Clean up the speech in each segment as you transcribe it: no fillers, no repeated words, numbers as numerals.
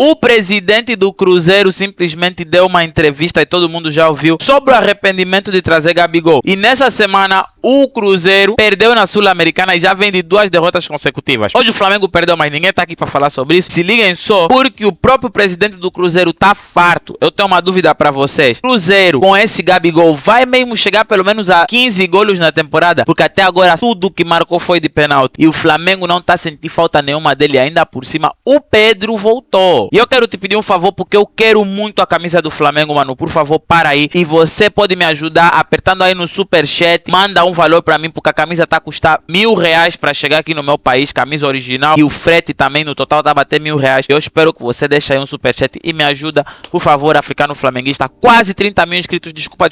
O presidente do Cruzeiro simplesmente deu uma entrevista e todo mundo já ouviu sobre o arrependimento de trazer Gabigol. E nessa semana o Cruzeiro perdeu na Sul-Americana e já vem de 2 derrotas consecutivas. Hoje o Flamengo perdeu, mas ninguém tá aqui para falar sobre isso. Se liguem só, porque o próprio presidente do Cruzeiro tá farto. Eu tenho uma dúvida para vocês. Cruzeiro com esse Gabigol vai mesmo chegar pelo menos a 15 golos na temporada? Porque até agora tudo que marcou foi de pênalti. E o Flamengo não tá sentindo falta nenhuma dele. Ainda por cima, o Pedro voltou. E eu quero te pedir um favor, porque eu quero muito a camisa do Flamengo, mano. Por favor, para aí. E você pode me ajudar apertando aí no superchat. Manda um valor pra mim, porque a camisa tá a custar R$1.000 pra chegar aqui no meu país. Camisa original. E o frete também no total tá a bater R$1.000. Eu espero que você deixe aí um superchat e me ajuda, por favor, africano flamenguista. Quase 30 mil inscritos. Desculpa.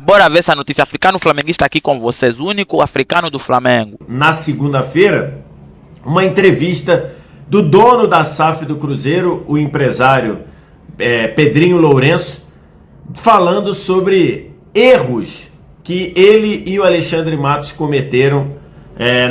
Bora ver essa notícia. Africano flamenguista aqui com vocês. O único africano do Flamengo. Na segunda-feira, uma entrevista do dono da SAF do Cruzeiro, o empresário Pedrinho Lourenço, falando sobre erros que ele e o Alexandre Matos cometeram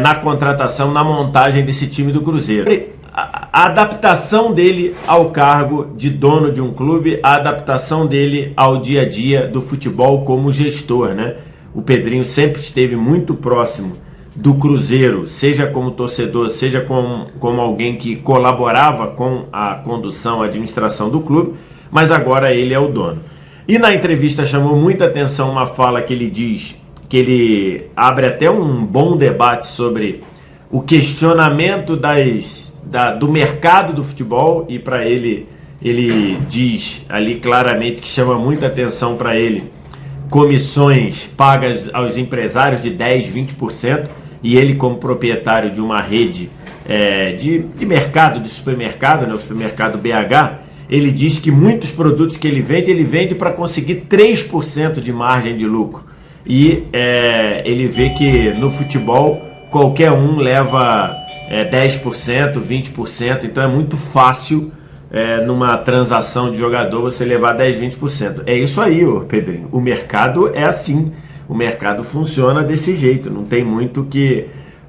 na contratação, na montagem desse time do Cruzeiro. A adaptação dele ao cargo de dono de um clube, a adaptação dele ao dia a dia do futebol como gestor, né? O Pedrinho sempre esteve muito próximo do Cruzeiro, seja como torcedor, seja como alguém que colaborava com a condução, a administração do clube, mas agora ele é o dono. E na entrevista chamou muita atenção uma fala que ele diz, que ele abre até um bom debate sobre o questionamento do mercado do futebol, e para ele diz ali claramente que chama muita atenção para ele comissões pagas aos empresários de 10%, 20%, e ele, como proprietário de uma rede de mercado, de supermercado, né, o supermercado BH, ele diz que muitos produtos que ele vende para conseguir 3% de margem de lucro. E ele vê que no futebol qualquer um leva 10%, 20%, então é muito fácil numa transação de jogador você levar 10, 20%. É isso aí, ô Pedrinho. O mercado é assim. O mercado funciona desse jeito. Não tem muito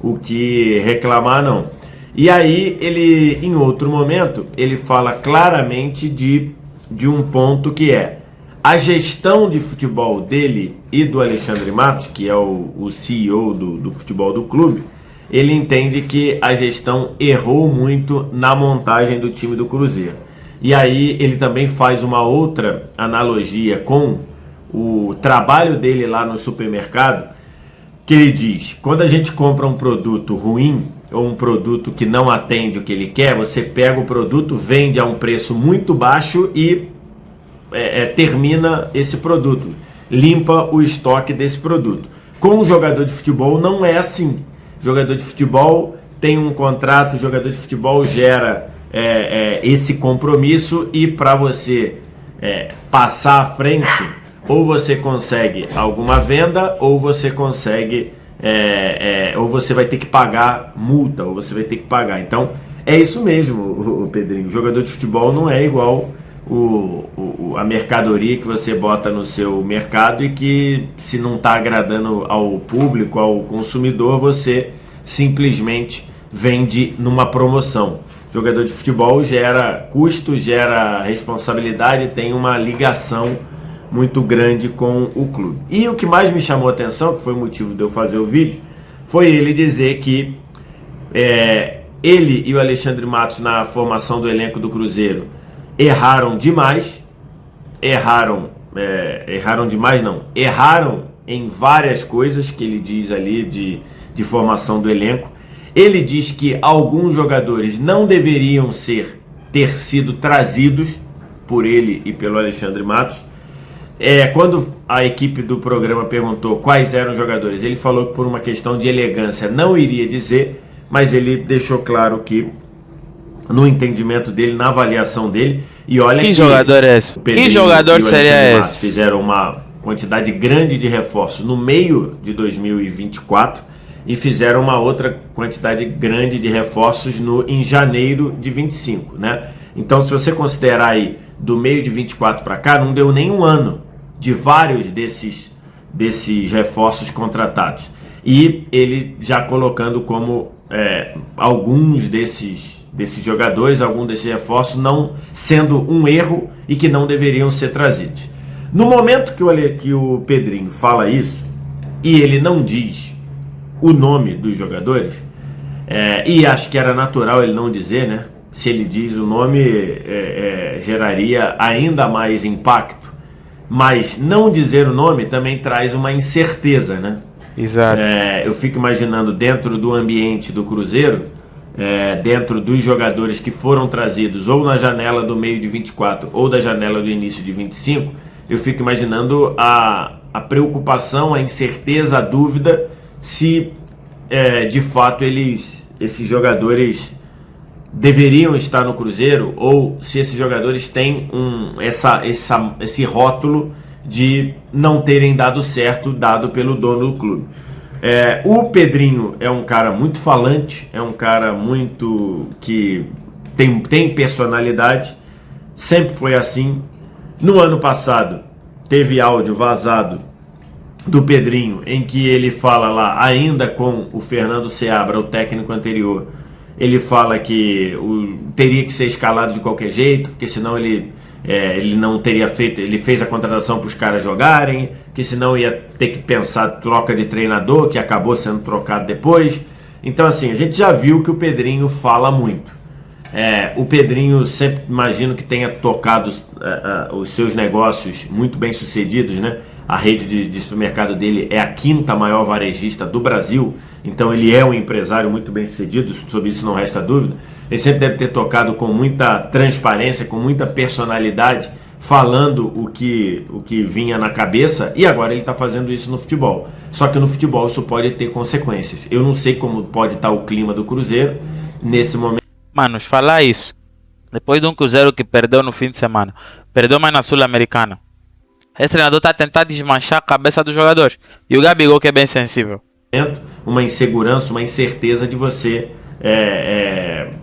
o que reclamar, não. E aí, ele, em outro momento, ele fala claramente de um ponto que é a gestão de futebol dele e do Alexandre Matos, que é o CEO do futebol do clube. Ele entende que a gestão errou muito na montagem do time do Cruzeiro. E aí ele também faz uma outra analogia com o trabalho dele lá no supermercado, que ele diz: quando a gente compra um produto ruim ou um produto que não atende o que ele quer, você pega o produto, vende a um preço muito baixo e termina esse produto, limpa o estoque desse produto. Com o jogador de futebol não é assim. Jogador de futebol tem um contrato, o jogador de futebol gera esse compromisso, e para você passar à frente, ou você consegue alguma venda, ou você consegue, ou você vai ter que pagar multa, ou você vai ter que pagar. Então é isso mesmo, o Pedrinho. O jogador de futebol não é igual a mercadoria que você bota no seu mercado e que, se não está agradando ao público, ao consumidor, você simplesmente vende numa promoção. Jogador de futebol gera custo, gera responsabilidade, tem uma ligação muito grande com o clube. E o que mais me chamou a atenção, que foi o motivo de eu fazer o vídeo, foi ele dizer que ele e o Alexandre Matos, na formação do elenco do Cruzeiro, erraram demais. Erraram em várias coisas que ele diz ali de formação do elenco. Ele diz que alguns jogadores não deveriam ter sido trazidos por ele e pelo Alexandre Matos. Quando a equipe do programa perguntou quais eram os jogadores, ele falou que por uma questão de elegância não iria dizer, mas ele deixou claro que, no entendimento dele, na avaliação dele, e olha que jogador é esse? Que jogador seria esse? Fizeram uma quantidade grande de reforços no meio de 2024 e fizeram uma outra quantidade grande de reforços em janeiro de 25, né? Então, se você considerar aí do meio de 24 para cá, não deu nem um ano de vários desses reforços contratados. E ele já colocando como alguns desses jogadores, alguns desses reforços não sendo um erro e que não deveriam ser trazidos. No momento que o Pedrinho fala isso, e ele não diz o nome dos jogadores, e acho que era natural ele não dizer, né? Se ele diz o nome, geraria ainda mais impacto. Mas não dizer o nome também traz uma incerteza, né? Exato. Eu fico imaginando dentro do ambiente do Cruzeiro, dentro dos jogadores que foram trazidos ou na janela do meio de 24 ou da janela do início de 25, eu fico imaginando a preocupação, a incerteza, a dúvida se de fato esses jogadores deveriam estar no Cruzeiro ou se esses jogadores têm esse rótulo de não terem dado certo, dado pelo dono do clube. O Pedrinho é um cara muito falante, é um cara muito que tem personalidade, sempre foi assim. No ano passado teve áudio vazado do Pedrinho em que ele fala lá, ainda com o Fernando Seabra, o técnico anterior, ele fala que teria que ser escalado de qualquer jeito, porque senão ele não teria feito, ele fez a contratação para os caras jogarem, que senão ia ter que pensar troca de treinador, que acabou sendo trocado depois. Então assim, a gente já viu que o Pedrinho fala muito. O Pedrinho sempre imagino que tenha tocado os seus negócios muito bem sucedidos, né? A rede de supermercado dele é a 5ª maior varejista do Brasil, então ele é um empresário muito bem sucedido, sobre isso não resta dúvida. Ele sempre deve ter tocado com muita transparência, com muita personalidade, falando o que vinha na cabeça, e agora ele está fazendo isso no futebol. Só que no futebol isso pode ter consequências. Eu não sei como pode estar o clima do Cruzeiro nesse momento. Manos, falar isso, depois de um Cruzeiro que perdeu no fim de semana, perdeu mais na Sul-Americana, esse treinador está a tentar desmanchar a cabeça dos jogadores. E o Gabigol, que é bem sensível. Uma insegurança, uma incerteza de você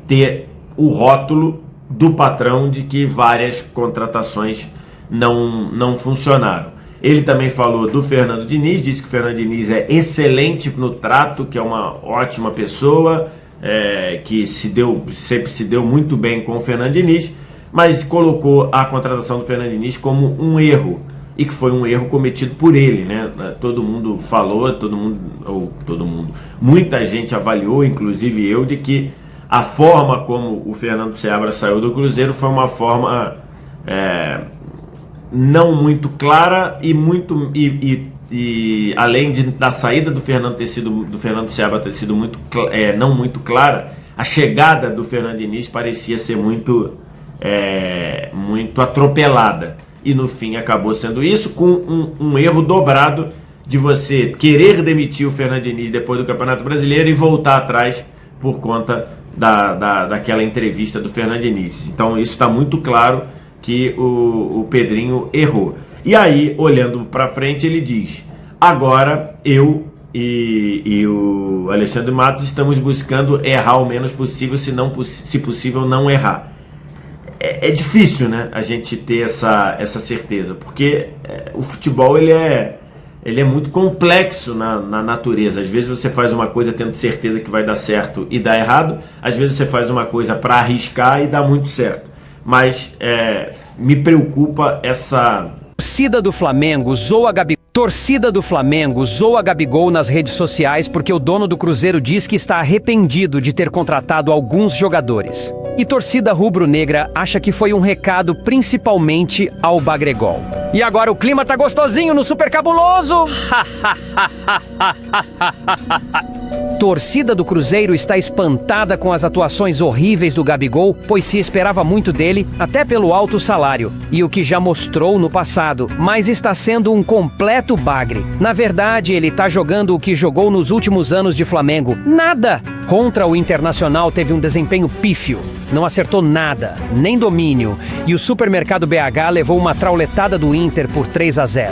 ter o rótulo do patrão de que várias contratações não funcionaram. Ele também falou do Fernando Diniz, disse que o Fernando Diniz é excelente no trato, que é uma ótima pessoa, que sempre se deu muito bem com o Fernando Diniz, mas colocou a contratação do Fernando Diniz como um erro, e que foi um erro cometido por ele, né? Todo mundo falou, muita gente avaliou, inclusive eu, de que a forma como o Fernando Seabra saiu do Cruzeiro foi uma forma não muito clara e além da saída do Fernando Seabra ter sido não muito clara, a chegada do Fernando Diniz parecia ser muito atropelada. E no fim acabou sendo isso, com um erro dobrado de você querer demitir o Fernando Diniz depois do Campeonato Brasileiro e voltar atrás por conta daquela entrevista do Fernando Diniz. Então isso está muito claro que o Pedrinho errou. E aí, olhando para frente, ele diz: agora eu e o Alexandre Matos estamos buscando errar o menos possível, se possível não errar. É difícil, né, a gente ter essa certeza, porque o futebol ele é muito complexo na natureza. Às vezes você faz uma coisa tendo certeza que vai dar certo e dá errado, às vezes você faz uma coisa para arriscar e dá muito certo. Mas me preocupa essa... Torcida do Flamengo zoa Gabigol nas redes sociais porque o dono do Cruzeiro diz que está arrependido de ter contratado alguns jogadores. E torcida rubro-negra acha que foi um recado principalmente ao Bagregol. E agora o clima tá gostosinho no Super Cabuloso! Torcida do Cruzeiro está espantada com as atuações horríveis do Gabigol, pois se esperava muito dele, até pelo alto salário, e o que já mostrou no passado, mas está sendo um completo bagre. Na verdade, ele tá jogando o que jogou nos últimos anos de Flamengo. Nada! Contra o Internacional teve um desempenho pífio. Não acertou nada, nem domínio, e o Supermercado BH levou uma trauletada do Inter por 3-0.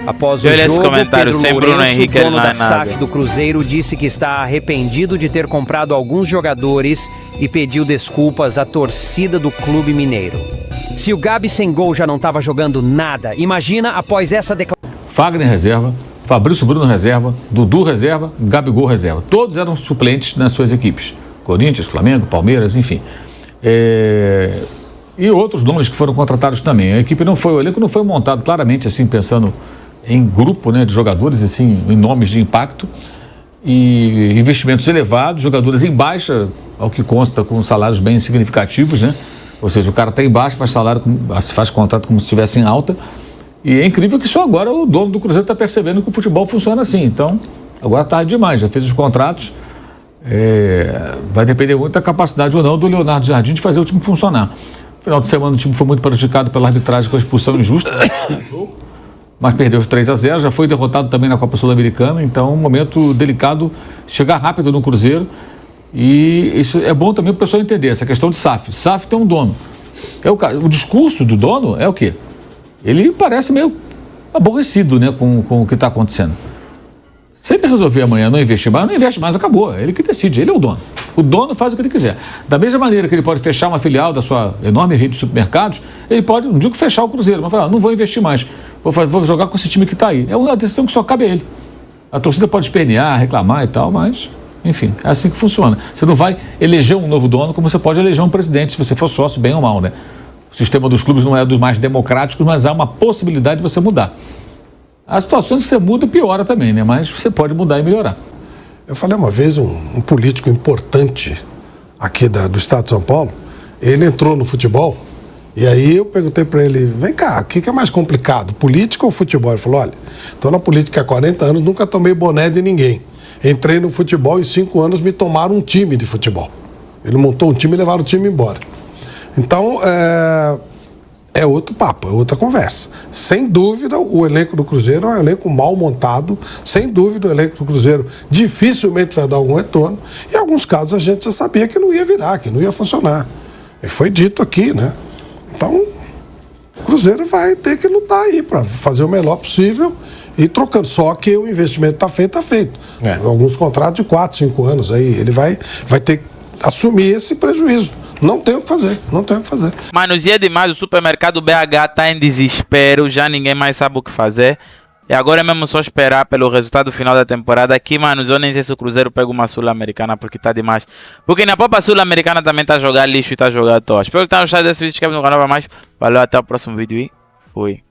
Após o jogo, Pedro Lourenço, dono da SAF do Cruzeiro, disse que está arrependido de ter comprado alguns jogadores e pediu desculpas à torcida do clube mineiro. Se o Gabi sem gol já não estava jogando nada, imagina após essa declaração. Fagner reserva, Fabrício Bruno reserva, Dudu reserva, Gabigol reserva. Todos eram suplentes nas suas equipes. Corinthians, Flamengo, Palmeiras, enfim. E outros nomes que foram contratados também. O elenco não foi montado claramente assim, pensando em grupo, né, de jogadores, assim, em nomes de impacto. E investimentos elevados, jogadores em baixa, ao que consta, com salários bem significativos, né? Ou seja, o cara está em baixa, faz contrato como se estivesse em alta. E é incrível que só agora o dono do Cruzeiro está percebendo que o futebol funciona assim. Então, agora tarde demais, já fez os contratos. Vai depender muito da capacidade ou não do Leonardo Jardim de fazer o time funcionar. No final de semana o time foi muito prejudicado pela arbitragem com a expulsão injusta, mas perdeu 3-0, já foi derrotado também na Copa Sul-Americana, então um momento delicado, chegar rápido no Cruzeiro. E isso é bom também para o pessoal entender, essa questão de SAF. SAF tem um dono. O discurso do dono é o quê? Ele parece meio aborrecido, né, com o que está acontecendo. Se ele resolver amanhã não investir mais, não investe mais, acabou. É ele que decide, ele é o dono. O dono faz o que ele quiser. Da mesma maneira que ele pode fechar uma filial da sua enorme rede de supermercados, ele pode, não digo fechar o Cruzeiro, mas falar, não vou investir mais, vou jogar com esse time que está aí. É uma decisão que só cabe a ele. A torcida pode espernear, reclamar e tal, mas, enfim, é assim que funciona. Você não vai eleger um novo dono como você pode eleger um presidente, se você for sócio, bem ou mal, né? O sistema dos clubes não é dos mais democráticos, mas há uma possibilidade de você mudar. As situações que você muda, piora também, né? Mas você pode mudar e melhorar. Eu falei uma vez, um político importante aqui do estado de São Paulo, ele entrou no futebol, e aí eu perguntei para ele, vem cá, o que é mais complicado, política ou futebol? Ele falou, olha, estou na política há 40 anos, nunca tomei boné de ninguém. Entrei no futebol e em 5 anos me tomaram um time de futebol. Ele montou um time e levaram o time embora. Então, é outro papo, é outra conversa. Sem dúvida, o elenco do Cruzeiro é um elenco mal montado. Sem dúvida, o elenco do Cruzeiro dificilmente vai dar algum retorno. Em alguns casos, a gente já sabia que não ia virar, que não ia funcionar. E foi dito aqui, né? Então, o Cruzeiro vai ter que lutar aí para fazer o melhor possível e trocando. Só que o investimento está feito. Alguns contratos de 4, 5 anos aí. Ele vai ter que assumir esse prejuízo. Não tem o que fazer. Mas nos dias demais o supermercado BH tá em desespero, já ninguém mais sabe o que fazer. E agora é mesmo só esperar pelo resultado final da temporada aqui, mano. Eu nem sei se o Cruzeiro pega uma Sul-Americana porque tá demais. Porque na própria Sul-Americana também tá a jogar lixo e tá a jogar à toa. Espero que tenham gostado desse vídeo, inscreve no canal pra mais. Valeu, até o próximo vídeo e fui.